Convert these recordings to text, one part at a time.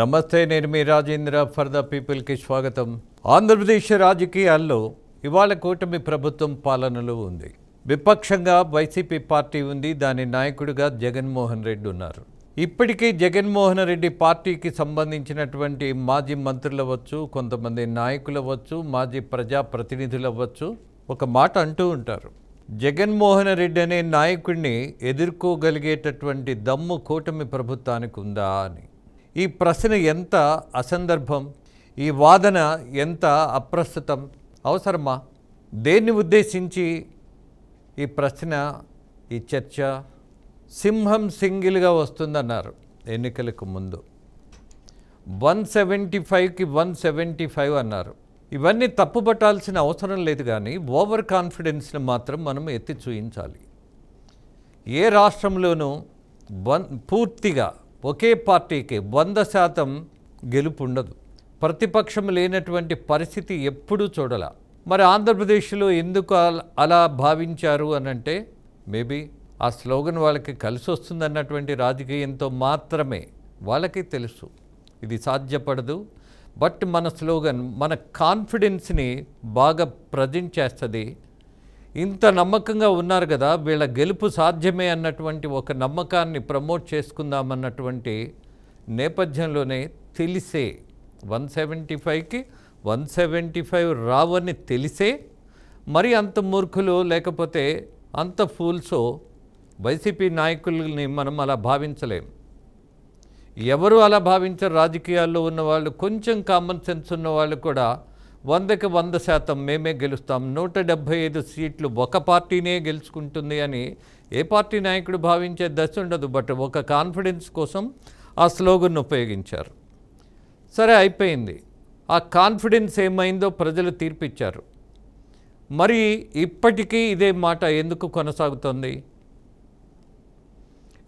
నమస్తే, నేను మీ Rajendra. For the పీపుల్కి స్వాగతం. ఆంధ్రప్రదేశ్ రాజకీయాల్లో ఇవాళ కూటమి ప్రభుత్వం పాలనలో ఉంది. విపక్షంగా వైసీపీ పార్టీ ఉంది. దాని నాయకుడిగా జగన్మోహన్ రెడ్డి ఉన్నారు. ఇప్పటికీ జగన్మోహన్ రెడ్డి పార్టీకి సంబంధించినటువంటి మాజీ మంత్రులు అవ్వచ్చు, కొంతమంది నాయకులు అవ్వచ్చు, మాజీ ప్రజాప్రతినిధులు అవ్వచ్చు, ఒక మాట అంటూ ఉంటారు, జగన్మోహన్ రెడ్డి అనే నాయకుడిని ఎదుర్కోగలిగేటటువంటి దమ్ము కూటమి ప్రభుత్వానికి ఉందా అని. ఈ ప్రశ్న ఎంత అసందర్భం, ఈ వాదన ఎంత అప్రస్తుతం, అవసరమా? దేన్ని ఉద్దేశించి ఈ ప్రశ్న, ఈ చర్చ? సింహం సింగిల్గా వస్తుందన్నారు ఎన్నికలకు ముందు. 175కి 175 అన్నారు. ఇవన్నీ తప్పుపట్టాల్సిన అవసరం లేదు, కానీ ఓవర్ కాన్ఫిడెన్స్ని మాత్రం మనం ఎత్తి చూయించాలి. ఏ రాష్ట్రంలోనూ పూర్తిగా ఒకే పార్టీకి 100% గెలుపు ఉండదు. ప్రతిపక్షం లేనటువంటి పరిస్థితి ఎప్పుడూ చూడాల. మరి ఆంధ్రప్రదేశ్లో ఎందుకు అలా భావించారు అనంటే, మేబీ ఆ స్లోగన్ వాళ్ళకి కలిసి వస్తుందన్నటువంటి రాజకీయంతో మాత్రమే వాళ్ళకి తెలుసు ఇది సాధ్యపడదు. బట్ మన స్లోగన్ మన కాన్ఫిడెన్స్ని బాగా ప్రజెంట్ చేస్తుంది. ఇంత నమ్మకంగా ఉన్నారు కదా, వీళ్ళ గెలుపు సాధ్యమే అన్నటువంటి ఒక నమ్మకాన్ని ప్రమోట్ చేసుకుందామన్నటువంటి నేపథ్యంలోనే తెలిసే 175కి 175 రావని తెలిసే మరి అంత మూర్ఖులు లేకపోతే అంత ఫూల్సో వైసీపీ నాయకుల్ని మనం అలా భావించలేం. ఎవరు అలా భావించరు. రాజకీయాల్లో ఉన్నవాళ్ళు, కొంచెం కామన్ సెన్స్ ఉన్నవాళ్ళు కూడా 100కి 100% మేమే గెలుస్తాం, 175 సీట్లు ఒక పార్టీనే గెలుచుకుంటుంది అని ఏ పార్టీ నాయకుడు భావించే దశ ఉండదు. బట్ ఒక కాన్ఫిడెన్స్ కోసం ఆ స్లోగన్ ఉపయోగించారు. సరే, అయిపోయింది. ఆ కాన్ఫిడెన్స్ ఏమైందో ప్రజలు తీర్పిచ్చారు. మరి ఇప్పటికీ ఇదే మాట ఎందుకు కొనసాగుతుంది?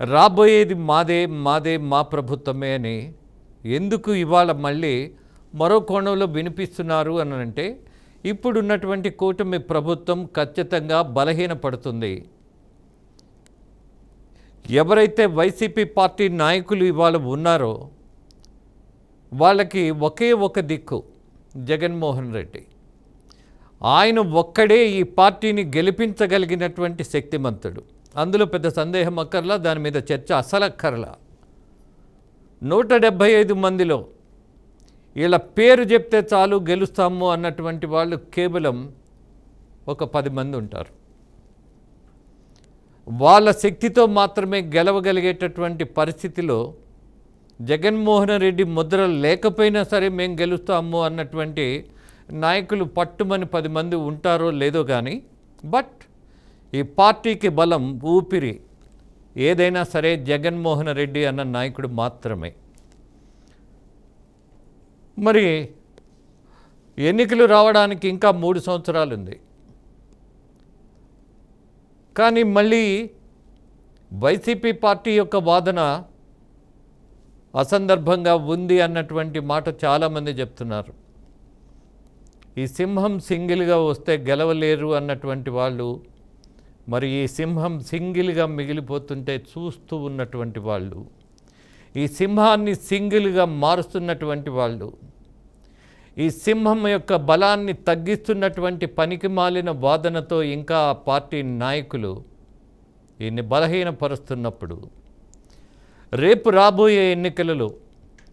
రాబోయేది మాదే, మాదే, మా ప్రభుత్వమే అని ఎందుకు ఇవాళ మళ్ళీ మరో కోణంలో వినిపిస్తున్నారు అని అంటే, ఇప్పుడున్నటువంటి కూటమి ప్రభుత్వం ఖచ్చితంగా బలహీనపడుతుంది. ఎవరైతే వైసీపీ పార్టీ నాయకులు ఇవాళ ఉన్నారో వాళ్ళకి ఒకే ఒక దిక్కు జగన్మోహన్ రెడ్డి. ఆయన ఒక్కడే ఈ పార్టీని గెలిపించగలిగినటువంటి శక్తిమంతుడు. అందులో పెద్ద సందేహం అక్కర్లా, దాని మీద చర్చ అసలక్కర్లా. 175 మందిలో వీళ్ళ పేరు చెప్తే చాలు గెలుస్తాము అన్నటువంటి వాళ్ళు కేవలం ఒక 10 మంది ఉంటారు. వాళ్ళ శక్తితో మాత్రమే గెలవగలిగేటటువంటి పరిస్థితిలో జగన్మోహన్ రెడ్డి ముద్ర లేకపోయినా సరే మేము గెలుస్తాము అన్నటువంటి నాయకులు పట్టుమని 10 మంది ఉంటారో లేదో కానీ, బట్ ఈ పార్టీకి బలం, ఊపిరి ఏదైనా సరే జగన్మోహన్ రెడ్డి అన్న నాయకుడు మాత్రమే. మరి ఎన్నికలు రావడానికి ఇంకా 3 సంవత్సరాలు ఉంది. కానీ మళ్ళీ వైసీపీ పార్టీ యొక్క వాదన అసందర్భంగా ఉంది అన్నటువంటి మాట చాలామంది చెప్తున్నారు. ఈ సింహం సింగిల్గా వస్తే గెలవలేరు అన్నటువంటి వాళ్ళు, మరి ఈ సింహం సింగిల్గా మిగిలిపోతుంటే చూస్తూ ఉన్నటువంటి వాళ్ళు, ఈ సింహాన్ని సింగిల్గా మారుస్తున్నటువంటి వాళ్ళు, ఈ సింహం యొక్క బలాన్ని తగ్గిస్తున్నటువంటి పనికి మాలిన వాదనతో ఇంకా ఆ పార్టీ నాయకులు ఈయన్ని బలహీనపరుస్తున్నప్పుడు, రేపు రాబోయే ఎన్నికలలో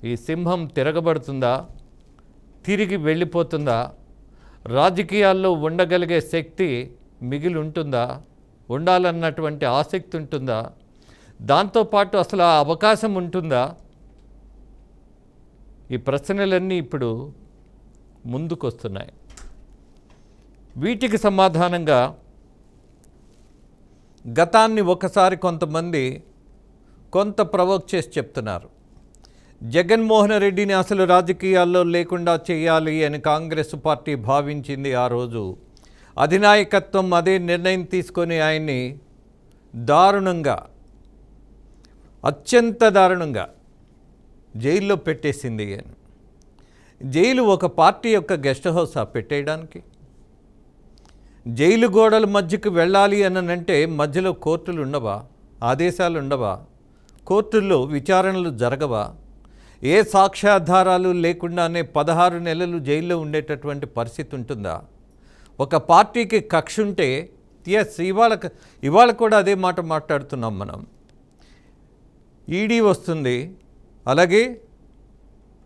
ఈ సింహం తిరగబడుతుందా, తిరిగి వెళ్ళిపోతుందా, రాజకీయాల్లో ఉండగలిగే శక్తి మిగిలి ఉంటుందా, ఉండాలన్నటువంటి ఆసక్తి ఉంటుందా, దాంతోపాటు అసలు ఆ అవకాశం ఉంటుందా? ఈ ప్రశ్నలన్నీ ఇప్పుడు ముందుకొస్తున్నాయి. వీటికి సమాధానంగా గతాన్ని ఒకసారి కొంతమంది కొంత ప్రవోక్ చేసి చెప్తున్నారు. జగన్మోహన్ రెడ్డిని అసలు రాజకీయాల్లో లేకుండా చేయాలి అని కాంగ్రెస్ పార్టీ భావించింది. ఆ రోజు అధినాయకత్వం అదే నిర్ణయం తీసుకొని ఆయన్ని దారుణంగా, అత్యంత దారుణంగా జైల్లో పెట్టేసింది అని. జైలు ఒక పార్టీ యొక్క గెస్ట్ హౌస్ పెట్టేయడానికి? జైలు గోడల మధ్యకు వెళ్ళాలి అనంటే మధ్యలో కోర్టులు ఉండవా? ఆదేశాలు ఉండవా? కోర్టుల్లో విచారణలు జరగవా? ఏ సాక్ష్యాధారాలు లేకుండానే 16 నెలలు జైల్లో ఉండేటటువంటి పరిస్థితి ఉంటుందా? ఒక పార్టీకి కక్ష ఉంటే ఎస్, ఇవాళ కూడా అదే మాట మాట్లాడుతున్నాం మనం. ఈడీ వస్తుంది, అలాగే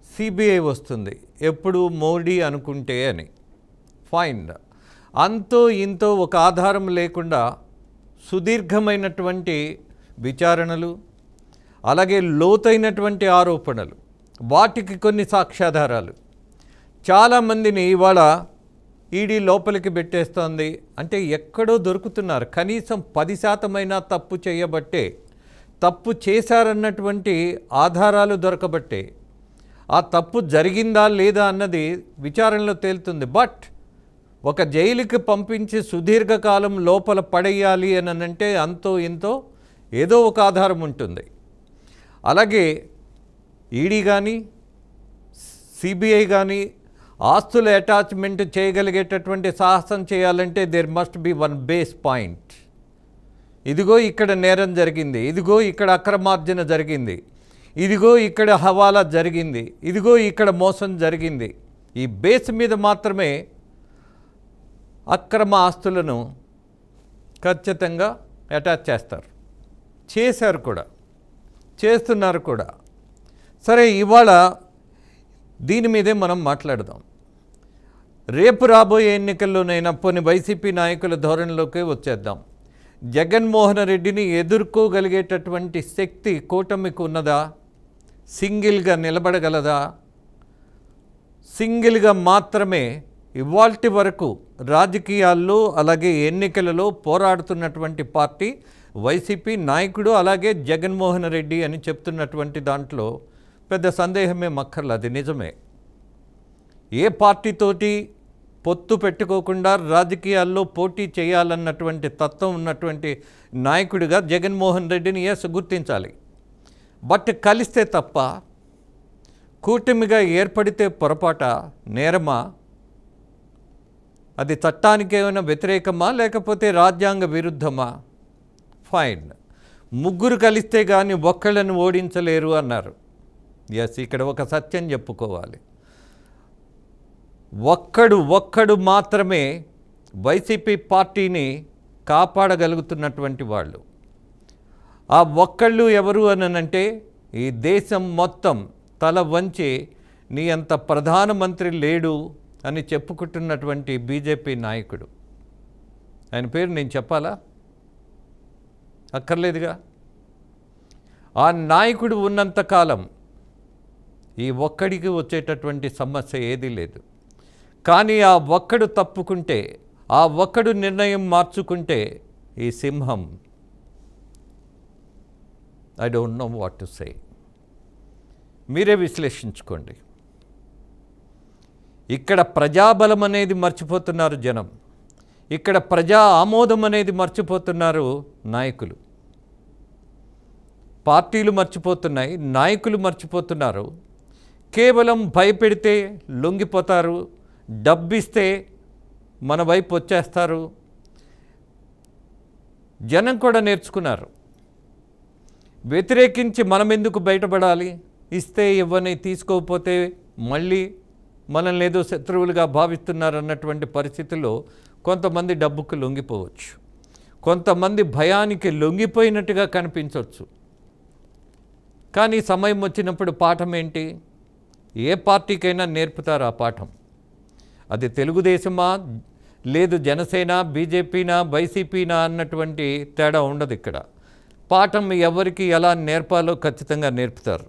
సిబిఐ వస్తుంది. ఎప్పుడు మోడీ అనుకుంటే అని. ఫైన్. అంతో ఇంతో ఒక ఆధారం లేకుండా సుదీర్ఘమైనటువంటి విచారణలు, అలాగే లోతైనటువంటి ఆరోపణలు, వాటికి కొన్ని సాక్ష్యాధారాలు, చాలామందిని ఇవాళ ఈడీ లోపలికి పెట్టేస్తోంది. అంటే ఎక్కడో దొరుకుతున్నారు. కనీసం 10% తప్పు చేయబట్టే, తప్పు చేశారన్నటువంటి ఆధారాలు దొరకబట్టే, ఆ తప్పు జరిగిందా లేదా అన్నది విచారణలో తేలుతుంది. బట్ ఒక జైలుకి పంపించి సుదీర్ఘకాలం లోపల పడేయాలి అని అంటే అంతో ఇంతో ఏదో ఒక ఆధారం ఉంటుంది. అలాగే ఈడీ కానీ సిబిఐ కానీ ఆస్తుల అటాచ్మెంట్ చేయగలిగేటటువంటి సాహసం చేయాలంటే there must be one base point. ఇదిగో ఇక్కడ నేరం జరిగింది, ఇదిగో ఇక్కడ అక్రమార్జన జరిగింది, ఇదిగో ఇక్కడ హవాలా జరిగింది, ఇదిగో ఇక్కడ మోసం జరిగింది. ఈ బేస్ మీద మాత్రమే అక్రమ ఆస్తులను ఖచ్చితంగా అటాచ్ చేస్తారు. చేశారు కూడా, చేస్తున్నారు కూడా. సరే, ఇవాళ దీని మీదే మనం మాట్లాడదాం. రేపు రాబోయే ఎన్నికల్లోనైనా పోని వైసీపీ నాయకుల ధోరణిలోకి వచ్చేద్దాం. జగన్మోహన్ రెడ్డిని ఎదుర్కోగలిగేటటువంటి శక్తి కూటమికి ఉన్నదా? సింగిల్గా నిలబడగలదా? సింగిల్గా మాత్రమే ఇవాల్టి వరకు రాజకీయాల్లో అలాగే ఎన్నికలలో పోరాడుతున్నటువంటి పార్టీ వైసీపీ నాయకుడు, అలాగే జగన్మోహన్ రెడ్డి అని చెప్తున్నటువంటి దాంట్లో పెద్ద సందేహమే మక్కర్లేదు. అది నిజమే. ఏ పార్టీతోటి పొత్తు పెట్టుకోకుండా రాజకీయాల్లో పోటీ చేయాలన్నటువంటి తత్వం ఉన్నటువంటి నాయకుడిగా జగన్మోహన్ రెడ్డిని గుర్తించాలి. బట్ కలిస్తే తప్ప, కూటమిగా ఏర్పడితే పొరపాట, నేరమా? అది చట్టానికి ఏమైనా వ్యతిరేకమా లేకపోతే రాజ్యాంగ విరుద్ధమా? ఫైన్. ముగ్గురు కలిస్తే కానీ ఒక్కళ్ళని ఓడించలేరు అన్నారు. ఎస్, ఇక్కడ ఒక సత్యం చెప్పుకోవాలి. ఒక్కడు మాత్రమే వైసీపీ పార్టీని కాపాడగలుగుతున్నటువంటి వాళ్ళు. ఆ ఒక్కళ్ళు ఎవరు అనంటే ఈ దేశం మొత్తం తల వంచి నీ అంత ప్రధానమంత్రి లేడు అని చెప్పుకుంటున్నటువంటి బీజేపీ నాయకుడు. ఆయన పేరు నేను చెప్పాలా? అక్కర్లేదుగా. ఆ నాయకుడు ఉన్నంతకాలం ఈ ఒక్కడికి వచ్చేటటువంటి సమస్య ఏదీ లేదు. కానీ ఆ ఒక్కడు తప్పుకుంటే, ఆ ఒక్కడు నిర్ణయం మార్చుకుంటే ఈ సింహం, I don't know what to say. మీరే విశ్లేషించుకోండి. ఇక్కడ ప్రజాబలం అనేది మర్చిపోతున్నారు జనం. ఇక్కడ ప్రజా ఆమోదం అనేది మర్చిపోతున్నారు నాయకులు. పార్టీలు మర్చిపోతున్నాయి, నాయకులు మర్చిపోతున్నారు. కేవలం భయపెడితే లొంగిపోతారు, డబ్బిస్తే మన వైపు వచ్చేస్తారు. జనం కూడా నేర్చుకున్నారు. వ్యతిరేకించి మనం ఎందుకు బయటపడాలి? ఇస్తే ఇవ్వని, తీసుకోకపోతే మళ్ళీ మనల్ని ఏదో శత్రువులుగా భావిస్తున్నారు అన్నటువంటి పరిస్థితుల్లో కొంతమంది డబ్బుకు లొంగిపోవచ్చు, కొంతమంది భయానికి లొంగిపోయినట్టుగా కనిపించవచ్చు. కానీ సమయం వచ్చినప్పుడు పాఠం ఏంటి? ఏ పార్టీకైనా నేర్పుతారు ఆ పాఠం. అది తెలుగుదేశమా, లేదు జనసేన, బీజేపీనా, వైసీపీనా అన్నటువంటి తేడా ఉండదు. ఇక్కడ పాఠం ఎవరికి ఎలా నేర్పాలో ఖచ్చితంగా నేర్పుతారు.